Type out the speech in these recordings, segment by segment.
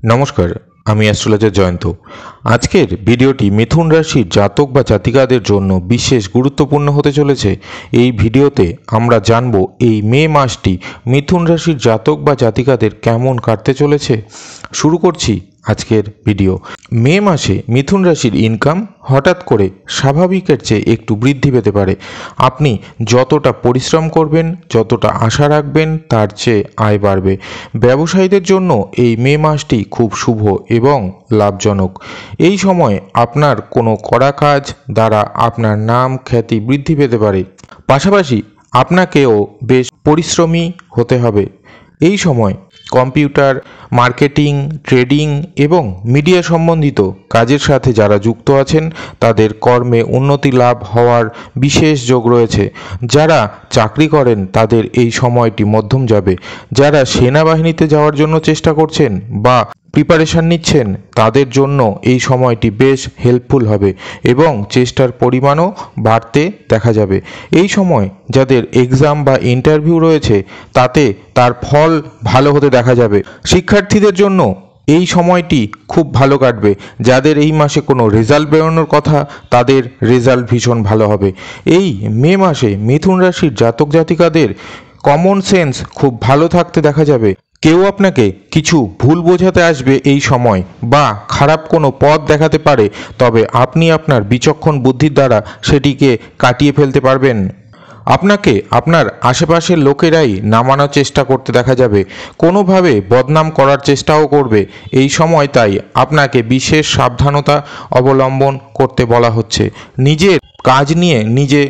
নমস্কার, আমি অ্যাস্ট্রোলজার জয়ন্ত। আজকের ভিডিওটি মিথুন রাশির জাতক বা জাতিকাদের জন্য বিশেষ গুরুত্বপূর্ণ হতে চলেছে। এই ভিডিওতে আমরা জানব এই মে মাসটি মিথুন রাশির জাতক বা জাতিকাদের কেমন কাটতে চলেছে। শুরু করছি আজকের ভিডিও। মে মাসে মিথুন রাশির ইনকাম হঠাৎ করে স্বাভাবিকের চেয়ে একটু বৃদ্ধি পেতে পারে। আপনি যতটা পরিশ্রম করবেন, যতটা আশা রাখবেন, তার চেয়ে আয় বাড়বে। ব্যবসায়ীদের জন্য এই মে মাসটি খুব শুভ এবং লাভজনক। এই সময় আপনার কোনো করা কাজ দ্বারা আপনার নাম খ্যাতি বৃদ্ধি পেতে পারে। পাশাপাশি আপনাকেও বেশ পরিশ্রমী হতে হবে। এই সময় কম্পিউটার, মার্কেটিং, ট্রেডিং এবং মিডিয়া সম্বন্ধিত কাজের সাথে যারা যুক্ত আছেন তাদের কর্মে উন্নতি লাভ হওয়ার বিশেষ যোগ রয়েছে। যারা চাকরি করেন তাদের এই সময়টি মধ্যম যাবে। যারা সেনাবাহিনীতে যাওয়ার জন্য চেষ্টা করছেন বা প্রিপারেশন নিচ্ছেন তাদের জন্য এই সময়টি বেশ হেল্পফুল হবে এবং চেষ্টার পরিমাণও বাড়তে দেখা যাবে। এই সময় যাদের এক্সাম বা ইন্টারভিউ রয়েছে তাতে তার ফল ভালো হতে দেখা যাবে। শিক্ষার্থীদের জন্য এই সময়টি খুব ভালো কাটবে। যাদের এই মাসে কোনো রেজাল্ট বেরোনোর কথা তাদের রেজাল্ট ভীষণ ভালো হবে। এই মে মাসে মিথুন রাশির জাতক জাতিকাদের কমন সেন্স খুব ভালো থাকতে দেখা যাবে। কেউ আপনাকে কিছু ভুল বোঝাতে আসবে এই সময় বা খারাপ কোনো পথ দেখাতে পারে, তবে আপনি আপনার বিচক্ষণ বুদ্ধির দ্বারা সেটিকে কাটিয়ে ফেলতে পারবেন। আপনাকে আপনার আশেপাশের লোকেরাই নামানোর চেষ্টা করতে দেখা যাবে, কোনোভাবে বদনাম করার চেষ্টাও করবে এই সময়। তাই আপনাকে বিশেষ সাবধানতা অবলম্বন করতে বলা হচ্ছে। নিজের কাজ নিয়ে নিজে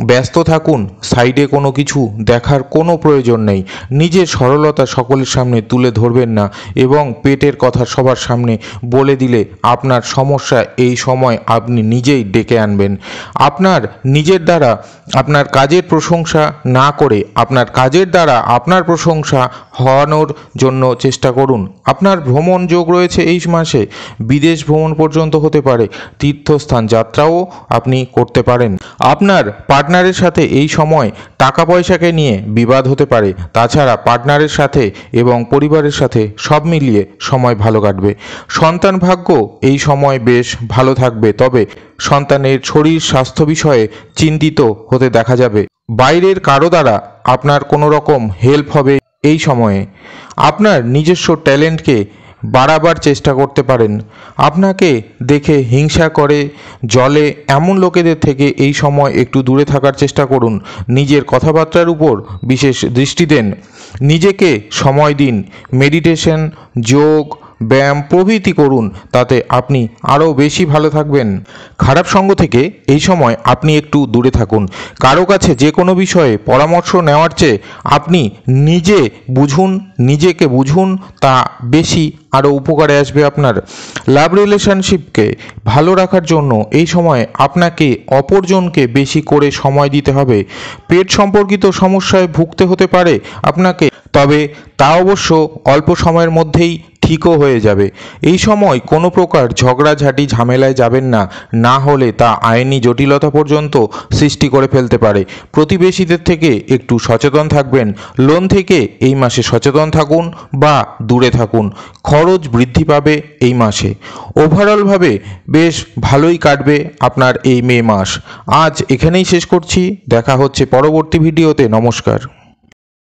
ব্যস্ত থাকুন, সাইডে কোনো কিছু দেখার কোনো প্রয়োজন নেই। নিজের সরলতা সকলের সামনে তুলে ধরবেন না এবং পেটের কথা সবার সামনে বলে দিলে আপনার সমস্যা এই সময় আপনি নিজেই ডেকে আনবেন। আপনার নিজের দ্বারা আপনার কাজের প্রশংসা না করে আপনার কাজের দ্বারা আপনার প্রশংসা হওয়ানোর জন্য চেষ্টা করুন। আপনার ভ্রমণ যোগ রয়েছে এই মাসে, বিদেশ ভ্রমণ পর্যন্ত হতে পারে, তীর্থস্থান যাত্রাও আপনি করতে পারেন। আপনার পার্টনারের সাথে এই সময় টাকা পয়সাকে নিয়ে বিবাদ হতে পারে। তাছাড়া পার্টনারের সাথে এবং পরিবারের সাথে সব মিলিয়ে সময় ভালো কাটবে। সন্তান ভাগ্য এই সময় বেশ ভালো থাকবে, তবে সন্তানের শরীর স্বাস্থ্য বিষয়ে চিন্তিত হতে দেখা যাবে। বাইরের কারো দ্বারা আপনার কোনো রকম হেল্প হবে এই সময়ে। আপনার নিজস্ব ট্যালেন্টকে বাড়াবার চেষ্টা করতে পারেন। আপনাকে দেখে হিংসা করে জলে এমন লোকেদের থেকে এই সময় একটু দূরে থাকার চেষ্টা করুন। নিজের কথাবার্তার উপর বিশেষ দৃষ্টি দেন। নিজেকে সময় দিন। মেডিটেশন, যোগ, ব্যায়াম প্রভৃতি করুন, তাতে আপনি আরও বেশি ভালো থাকবেন। খারাপ সঙ্গ থেকে এই সময় আপনি একটু দূরে থাকুন। কারো কাছে যে কোনো বিষয়ে পরামর্শ নেওয়ার চেয়ে আপনি নিজে বুঝুন, নিজেকে বুঝুন, তা বেশি আরও উপকারে আসবে আপনার। লাভ রিলেশনশিপকে ভালো রাখার জন্য এই সময় আপনাকে অপরজনকে বেশি করে সময় দিতে হবে। পেট সম্পর্কিত সমস্যায় ভুগতে হতে পারে আপনাকে, তবে তা অবশ্য অল্প সময়ের মধ্যেই ঠিকও হয়ে যাবে। এই সময় কোনো প্রকার ঝগড়াঝাটি ঝামেলায় যাবেন না, না হলে তা আইনি জটিলতা পর্যন্ত সৃষ্টি করে ফেলতে পারে। প্রতিবেশীদের থেকে একটু সচেতন থাকবেন। লোন থেকে এই মাসে সচেতন থাকুন বা দূরে থাকুন। খরচ বৃদ্ধি পাবে এই মাসে। ওভারঅলভাবে বেশ ভালোই কাটবে আপনার এই মে মাস। আজ এখানেই শেষ করছি। দেখা হচ্ছে পরবর্তী ভিডিওতে। নমস্কার।